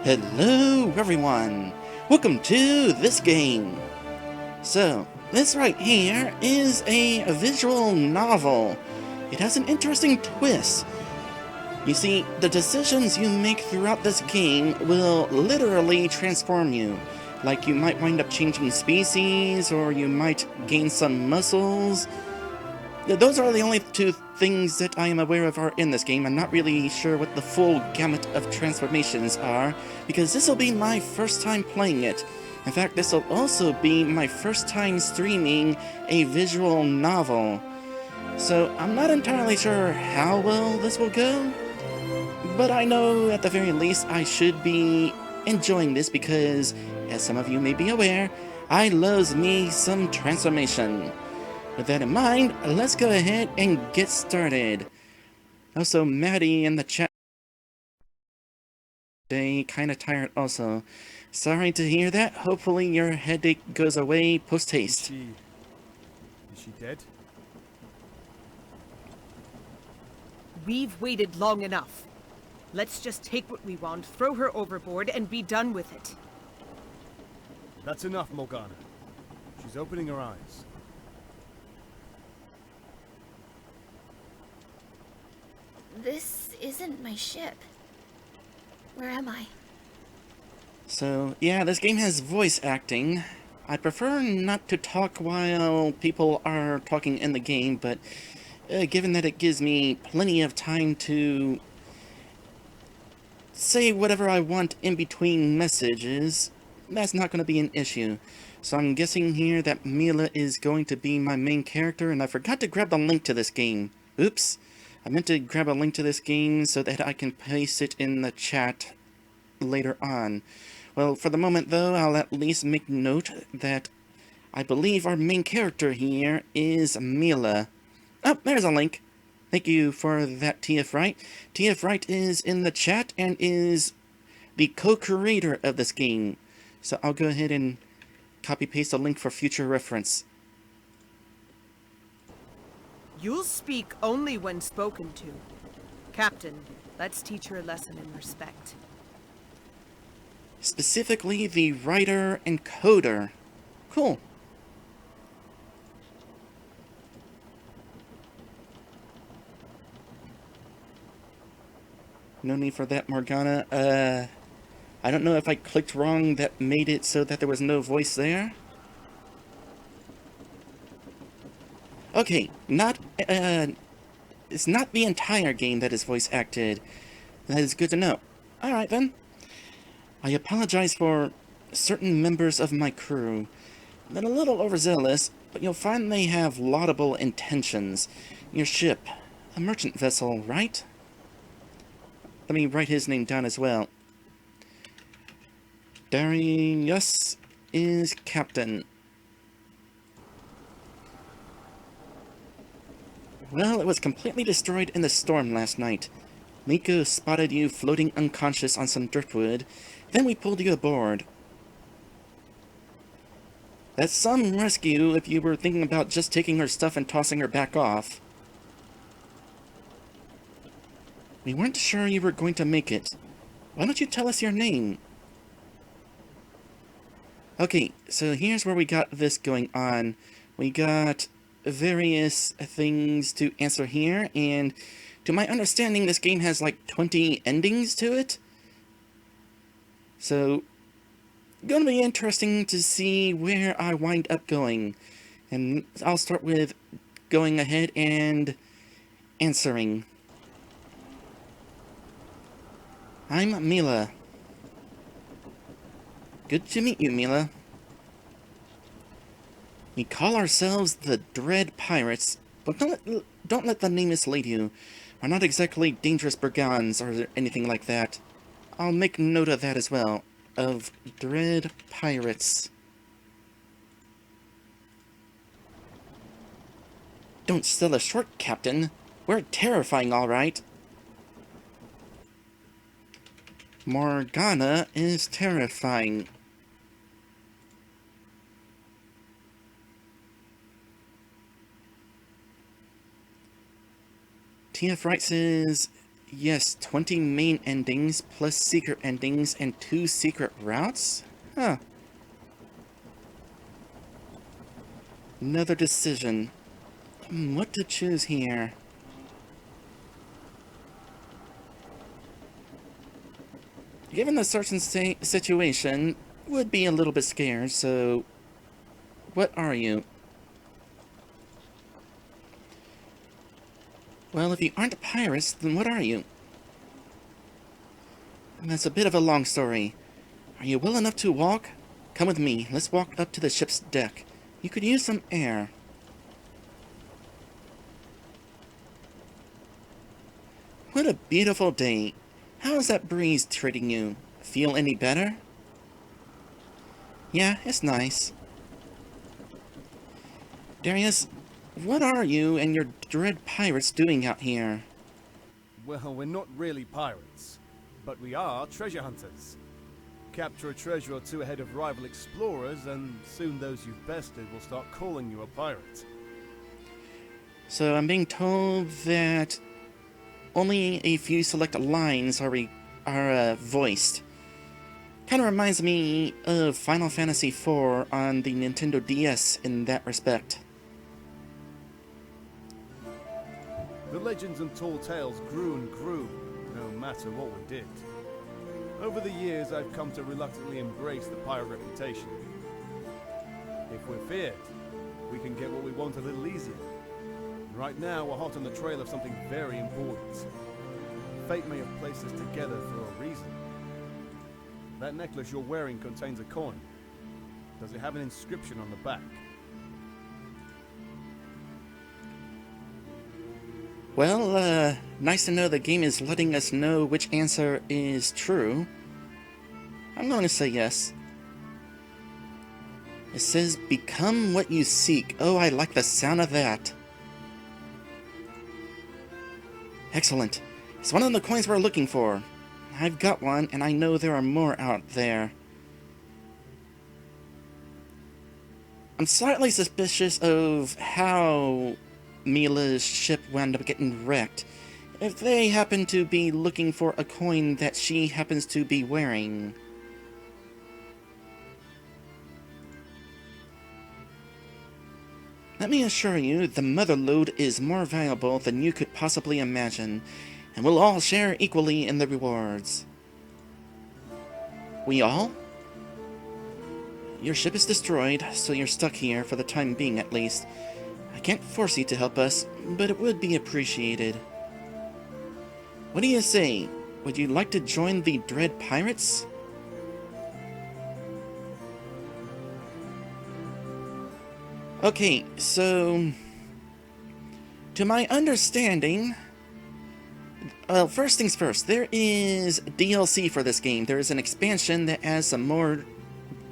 Hello everyone! Welcome to this game! So, this right here is a visual novel. It has an interesting twist. You see, the decisions you make throughout this game will literally transform you. Like you might wind up changing species, or you might gain some muscles. Those are the only two things that I am aware of are in this game. I'm not really sure what the full gamut of transformations are, because this will be my first time playing it. In fact, this will also be my first time streaming a visual novel. So I'm not entirely sure how well this will go, but I know at the very least I should be enjoying this because, as some of you may be aware, I loves me some transformation. With that in mind, let's go ahead and get started. Also, Maddie in the chat today, kinda tired also. Sorry to hear that. Hopefully your headache goes away post-haste. Is she dead? We've waited long enough. Let's just take what we want, throw her overboard, and be done with it. That's enough, Morgana. She's opening her eyes. This isn't my ship. Where am I? So, yeah, this game has voice acting. I prefer not to talk while people are talking in the game, but given that it gives me plenty of time to say whatever I want in between messages, that's not going to be an issue. So I'm guessing here that Mila is going to be my main character, and I forgot to grab the link to this game. Oops. I meant to grab a link to this game so that I can paste it in the chat later on. Well, for the moment though, I'll at least make note that I believe our main character here is Mila. Oh, there's a link. Thank you for that, TF Wright. TF Wright is in the chat and is the co-creator of this game. So I'll go ahead and copy-paste a link for future reference. You'll speak only when spoken to. Captain, let's teach her a lesson in respect. Specifically, the writer and coder. Cool. No need for that, Morgana. I don't know if I clicked wrong that made it so that there was no voice there. Okay, it's not the entire game that is voice acted. That is good to know. Alright then. I apologize for certain members of my crew. They're a little overzealous, but you'll find they have laudable intentions. Your ship, a merchant vessel, right? Let me write his name down as well. Darius is captain. Well, it was completely destroyed in the storm last night. Miko spotted you floating unconscious on some driftwood, then we pulled you aboard. That's some rescue if you were thinking about just taking her stuff and tossing her back off. We weren't sure you were going to make it. Why don't you tell us your name? Okay, so here's where we got this going on. We got various things to answer here, and to my understanding, this game has like 20 endings to it. So, gonna be interesting to see where I wind up going. And I'll start with going ahead and answering. I'm Mila. Good to meet you, Mila. We call ourselves the Dread Pirates, but don't let the name mislead you. We're not exactly dangerous brigands or anything like that. I'll make note of that as well, of Dread Pirates. Don't sell us short, Captain. We're terrifying, all right. Morgana is terrifying. TF Wright says, Yes, 20 main endings, plus secret endings, and 2 secret routes? Huh. Another decision. What to choose here? Given the certain situation, would be a little bit scared, so... What are you? Well, if you aren't pirates, then what are you? That's a bit of a long story. Are you well enough to walk? Come with me. Let's walk up to the ship's deck. You could use some air. What a beautiful day. How's that breeze treating you? Feel any better? Yeah, it's nice. Darius, what are you and your dread pirates doing out here? Well, we're not really pirates, but we are treasure hunters. Capture a treasure or two ahead of rival explorers, and soon those you've bested will start calling you a pirate. So I'm being told that only a few select lines are voiced. Kind of reminds me of Final Fantasy IV on the Nintendo DS in that respect. The legends and tall tales grew and grew, no matter what we did. Over the years, I've come to reluctantly embrace the pirate reputation. If we're feared, we can get what we want a little easier. And right now, we're hot on the trail of something very important. Fate may have placed us together for a reason. That necklace you're wearing contains a coin. Does it have an inscription on the back? Well, nice to know the game is letting us know which answer is true. I'm going to say yes. It says, become what you seek. Oh, I like the sound of that. Excellent. It's one of the coins we're looking for. I've got one, and I know there are more out there. I'm slightly suspicious of how Mila's ship wound up getting wrecked. If they happen to be looking for a coin that she happens to be wearing. Let me assure you, the mother lode is more valuable than you could possibly imagine, and we'll all share equally in the rewards. We all? Your ship is destroyed, so you're stuck here for the time being at least. I can't force you to help us, but it would be appreciated. What do you say? Would you like to join the Dread Pirates? Okay, so... to my understanding... Well, first things first, there is DLC for this game. There is an expansion that adds some more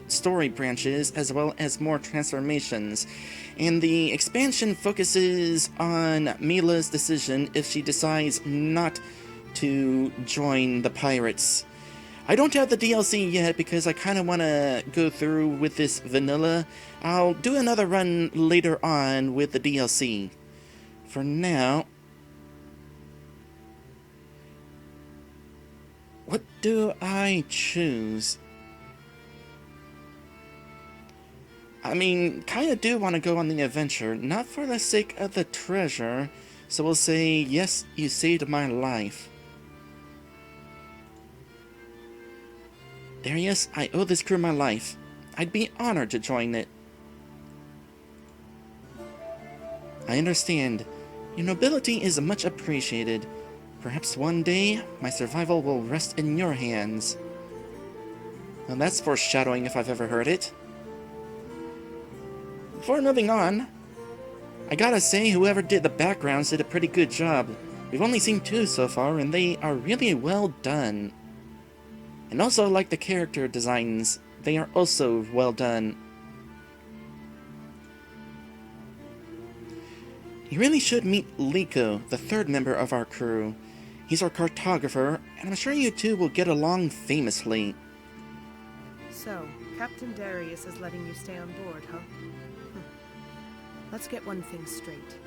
story branches as well as more transformations. And the expansion focuses on Mila's decision if she decides not to join the pirates. I don't have the DLC yet because I kind of want to go through with this vanilla. I'll do another run later on with the DLC. For now... what do I choose? I mean, kinda do want to go on the adventure, not for the sake of the treasure, so we'll say, yes, you saved my life. Darius, I owe this crew my life. I'd be honored to join it. I understand. Your nobility is much appreciated. Perhaps one day, my survival will rest in your hands. Well, that's foreshadowing if I've ever heard it. Before moving on, I gotta say whoever did the backgrounds did a pretty good job. We've only seen 2 so far, and they are really well done. And also, like the character designs, they are also well done. You really should meet Liko, the 3rd member of our crew. He's our cartographer, and I'm sure you two will get along famously. So, Captain Darius is letting you stay on board, huh? Let's get one thing straight.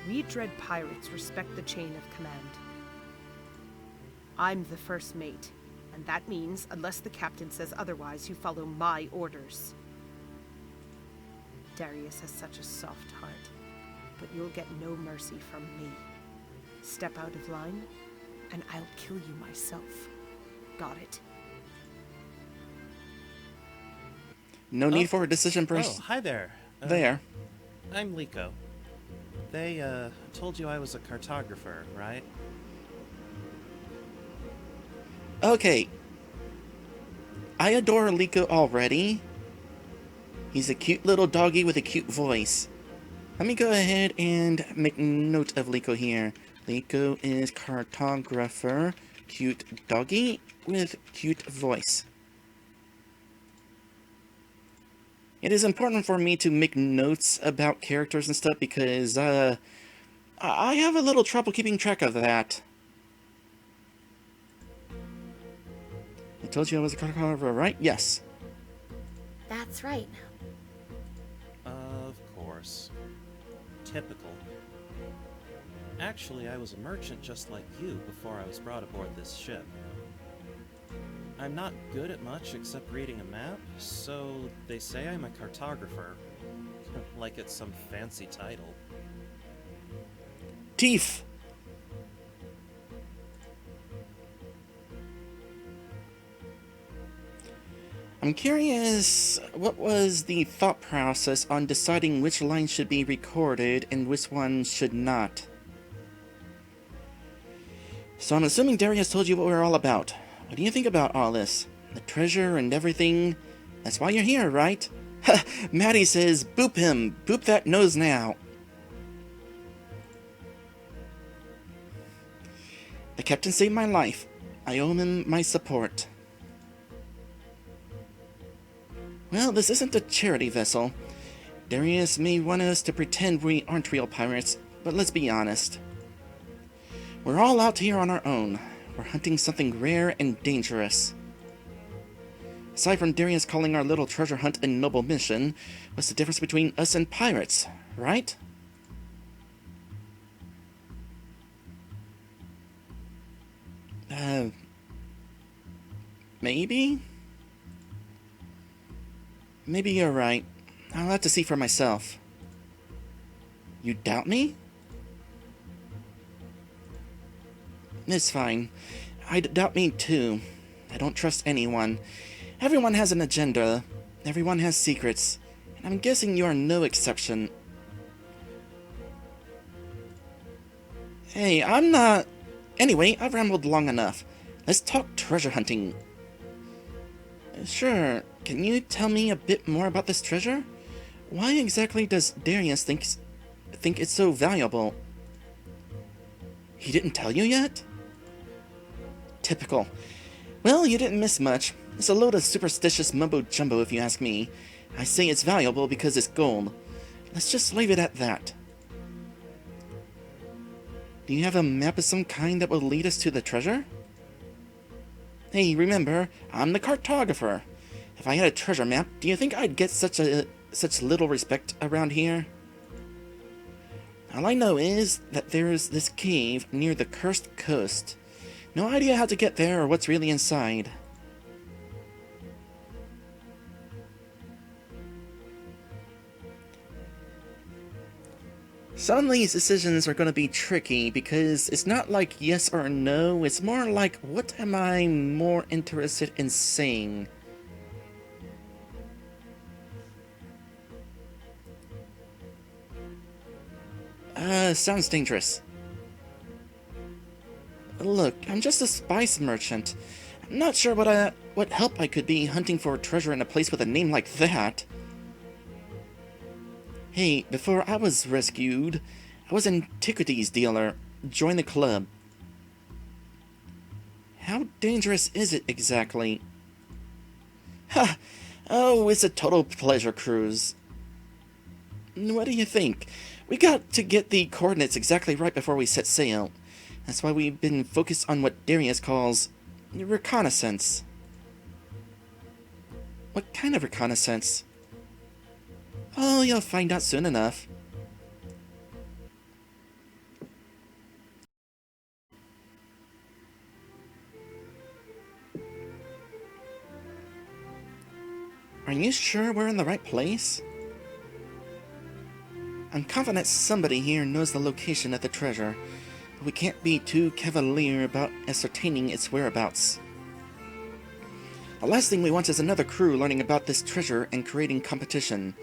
We Dread Pirates respect the chain of command. I'm the first mate, and that means, unless the captain says otherwise, you follow my orders. Darius has such a soft heart, but you'll get no mercy from me. Step out of line, and I'll kill you myself. Got it? No need for a decision Oh, person. hi there. There. I'm Liko. They, told you I was a cartographer, right? Okay. I adore Liko already. He's a cute little doggy with a cute voice. Let me go ahead and make note of Liko here. Liko is cartographer, cute doggy with cute voice. It is important for me to make notes about characters and stuff because, I have a little trouble keeping track of that. I told you I was a cartographer, right? Yes. That's right. Of course. Typical. Actually, I was a merchant just like you before I was brought aboard this ship. I'm not good at much except reading a map, so they say I'm a cartographer. Like it's some fancy title. Teeth! I'm curious, what was the thought process on deciding which lines should be recorded and which ones should not? So I'm assuming Darius told you what we're all about. What do you think about all this? The treasure and everything? That's why you're here, right? Ha! Maddie says, boop him! Boop that nose now! The captain saved my life. I owe him my support. Well, this isn't a charity vessel. Darius may want us to pretend we aren't real pirates, but let's be honest. We're all out here on our own. We're hunting something rare and dangerous. Aside from Darius calling our little treasure hunt a noble mission, what's the difference between us and pirates, right? Maybe? Maybe you're right. I'll have to see for myself. You doubt me? It's fine. I doubt me too. I don't trust anyone. Everyone has an agenda. Everyone has secrets. And I'm guessing you are no exception. Hey, I'm not... Anyway, I've rambled long enough. Let's talk treasure hunting. Sure. Can you tell me a bit more about this treasure? Why exactly does Darius think it's so valuable? He didn't tell you yet? Typical. Well, you didn't miss much. It's a load of superstitious mumbo-jumbo if you ask me. I say it's valuable because it's gold. Let's just leave it at that. Do you have a map of some kind that will lead us to the treasure? Hey, remember, I'm the cartographer. If I had a treasure map, do you think I'd get such little respect around here? All I know is that there's this cave near the cursed coast. No idea how to get there or what's really inside. Some of these decisions are going to be tricky because it's not like yes or no, it's more like what am I more interested in saying? Sounds dangerous. Look, I'm just a spice merchant. I'm not sure what help I could be hunting for treasure in a place with a name like that. Hey, before I was rescued, I was an antiquities dealer. Join the club. How dangerous is it exactly? Ha! Oh, it's a total pleasure cruise. What do you think? We got to get the coordinates exactly right before we set sail. That's why we've been focused on what Darius calls reconnaissance. What kind of reconnaissance? Oh, you'll find out soon enough. Are you sure we're in the right place? I'm confident somebody here knows the location of the treasure, but we can't be too cavalier about ascertaining its whereabouts. The last thing we want is another crew learning about this treasure and creating competition.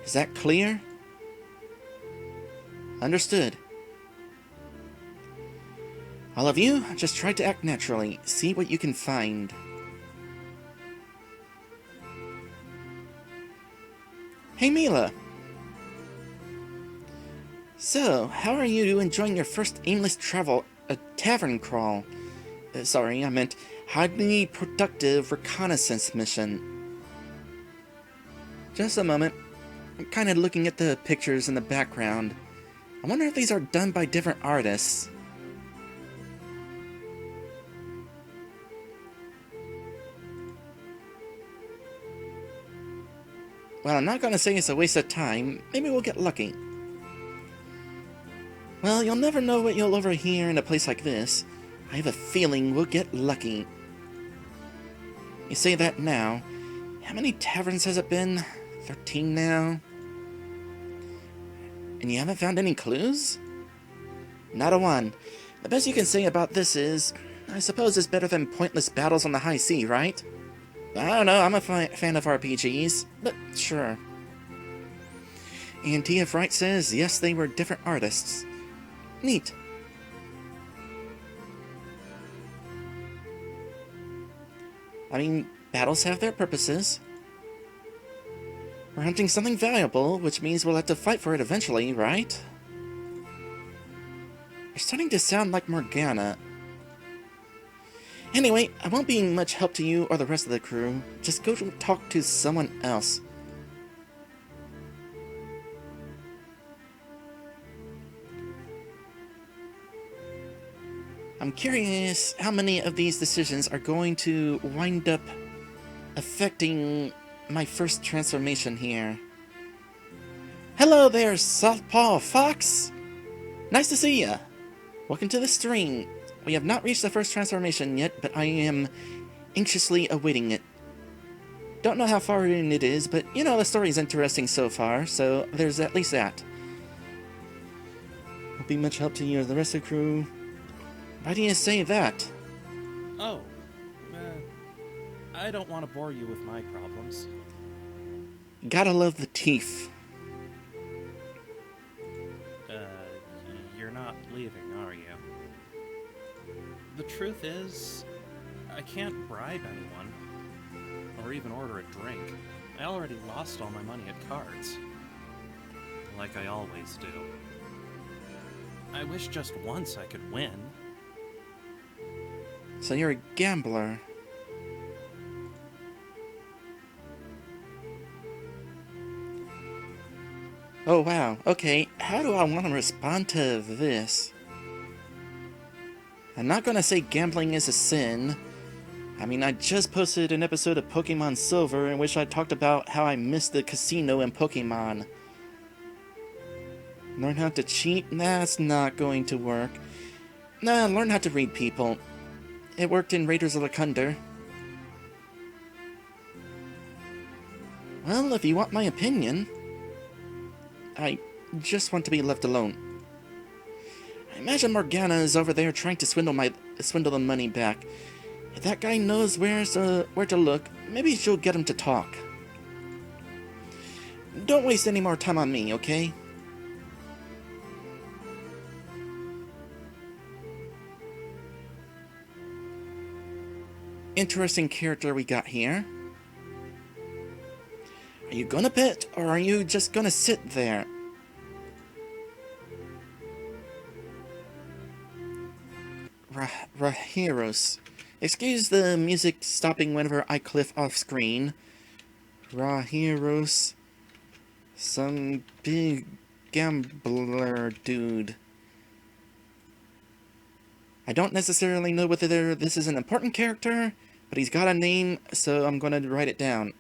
Is that clear? Understood. All of you, just try to act naturally. See what you can find. Hey, Mila! So, how are you enjoying your first aimless travel, a tavern crawl? Sorry, I meant highly productive reconnaissance mission. Just a moment. I'm kind of looking at the pictures in the background. I wonder if these are done by different artists. Well, I'm not gonna say it's a waste of time. Maybe we'll get lucky. Well, you'll never know what you'll overhear in a place like this. I have a feeling we'll get lucky. You say that now. How many taverns has it been? 13 now? And you haven't found any clues? Not a one. The best you can say about this is, I suppose it's better than pointless battles on the high sea, right? I don't know, I'm a fan of RPGs, but sure. And T.F. Wright says, yes, they were different artists. Neat. I mean, battles have their purposes. We're hunting something valuable, which means we'll have to fight for it eventually, right? You're starting to sound like Morgana. Anyway, I won't be much help to you or the rest of the crew. Just go talk to someone else. I'm curious how many of these decisions are going to wind up affecting my first transformation here. Hello there, Southpaw Fox! Nice to see ya! Welcome to the stream. We have not reached the first transformation yet, but I am anxiously awaiting it. Don't know how far in it is, but you know, the story is interesting so far, so there's at least that. Won't be much help to you or the rest of the crew. Why do you say that? Oh, I don't want to bore you with my problems. Gotta love the teeth. You're not leaving, are you? The truth is, I can't bribe anyone, or even order a drink. I already lost all my money at cards. Like I always do. I wish just once I could win. So you're a gambler. Oh wow, okay, how do I want to respond to this? I'm not gonna say gambling is a sin. I mean, I just posted an episode of Pokemon Silver in which I talked about how I missed the casino in Pokemon. Learn how to cheat? That's not going to work. Nah, learn how to read people. It worked in Raiders of the Thunder. Well, if you want my opinion, I just want to be left alone. I imagine Morgana is over there trying to swindle the money back. If that guy knows where to look, maybe she'll get him to talk. Don't waste any more time on me, okay? Interesting character we got here. Are you gonna bet, or are you just gonna sit there? Rahiros. Excuse the music stopping whenever I cliff off screen. Rahiros. Some big gambler dude. I don't necessarily know whether this is an important character, but he's got a name, so I'm gonna write it down.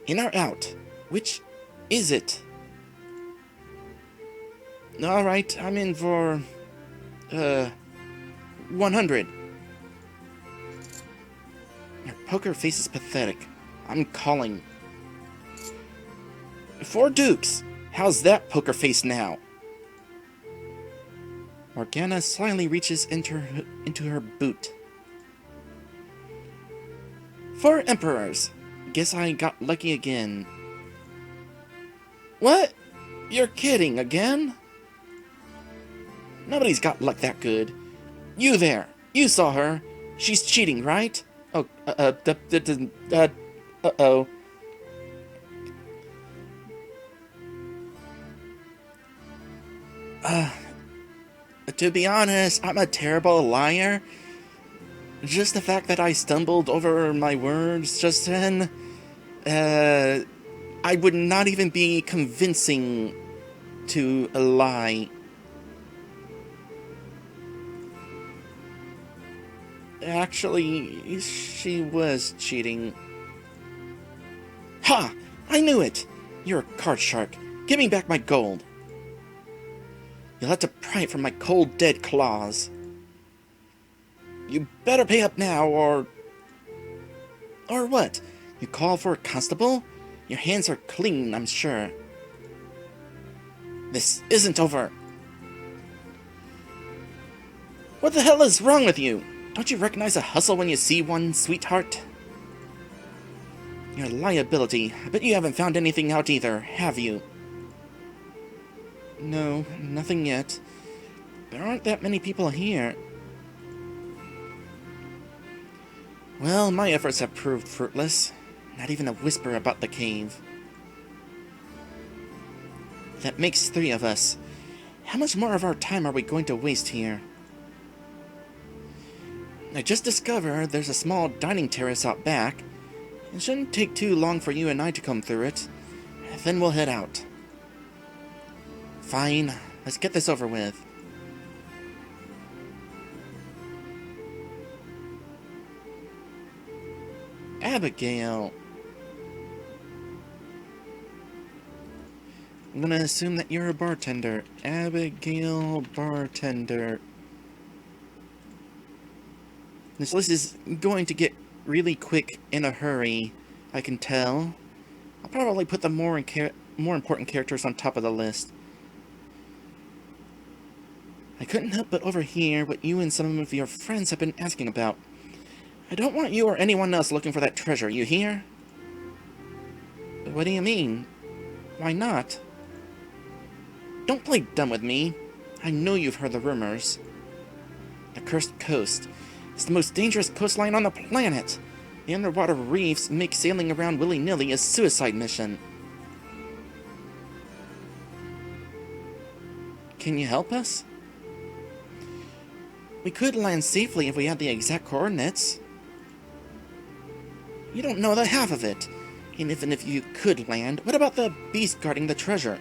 In or out? Which is it? Alright, I'm in for 100. You're poker face is pathetic. I'm calling. 4 dukes! How's that poker face now? Morgana slyly reaches into her boot. 4 emperors! Guess I got lucky again. What? You're kidding again? Nobody's got luck that good. You there! You saw her! She's cheating, right? Oh, uh-oh. To be honest, I'm a terrible liar. Just the fact that I stumbled over my words just then, I would not even be convincing to lie. Actually, she was cheating. Ha! I knew it! You're a card shark. Give me back my gold. You'll have to pry it from my cold, dead claws. You better pay up now, or... Or what? You call for a constable? Your hands are clean, I'm sure. This isn't over. What the hell is wrong with you? Don't you recognize a hustle when you see one, sweetheart? You're a liability. I bet you haven't found anything out either, have you? No, nothing yet. There aren't that many people here. Well, my efforts have proved fruitless. Not even a whisper about the cave. That makes 3 of us. How much more of our time are we going to waste here? I just discovered there's a small dining terrace out back. It shouldn't take too long for you and I to come through it. Then we'll head out. Fine, let's get this over with. Abigail. I'm gonna assume that you're a bartender. Abigail, bartender. This list is going to get really quick in a hurry, I can tell. I'll probably put the more important characters on top of the list. I couldn't help but overhear what you and some of your friends have been asking about. I don't want you or anyone else looking for that treasure, you hear? What do you mean? Why not? Don't play dumb with me. I know you've heard the rumors. The Cursed Coast. It's the most dangerous coastline on the planet. The underwater reefs make sailing around willy-nilly a suicide mission. Can you help us? We could land safely if we had the exact coordinates. You don't know the half of it. And even if you could land, what about the beast guarding the treasure?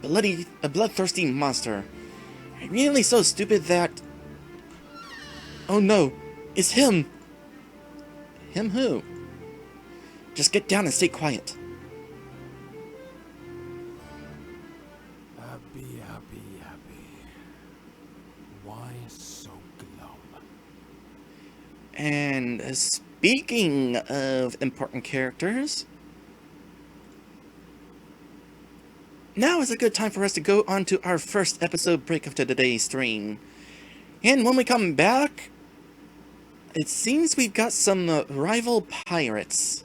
A bloodthirsty monster. Really so stupid that... Oh no, it's him! Him who? Just get down and stay quiet. Happy, happy, happy. Why so glum? And speaking of important characters, now is a good time for us to go on to our first episode break of today's stream. And when we come back, it seems we've got some rival pirates.